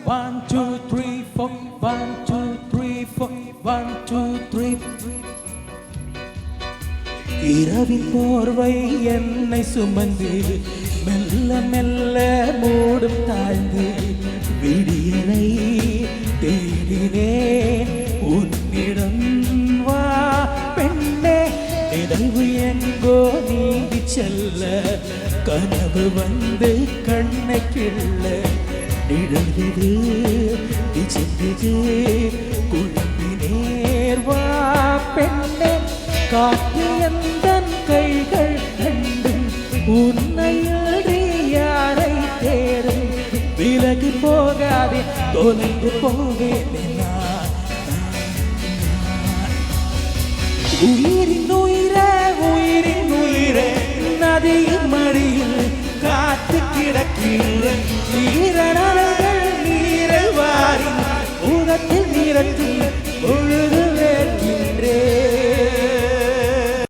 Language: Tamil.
1 2 3 4 1 2 3 4 1 2 3 இரவின் போர்வை என்னை சுமந்து மெல்ல மெல்ல மூடும் தாழ்ந்து விடியலை தேடினேன் உன்னிடம் வா பெண்ணே நினைவு எங்கோ நீங்கி செல்ல கனவு வந்து கண்ணை கிள்ள நிழல்வது சென்றது குழம்பினேர் வா பெண்ணே காற்று எந்தன் கைகள் கண்டும் உன்னையடி யாரை தேடும் விலகி போகாதே தொலைந்து போவேனே உயிரின் உயிரே உயிரின் உயிரே நதியின் மடியில் காத்து கிடக்கின்ற நீரனர்கள் நீரை வாரி உதத்தில் நிறத்தில்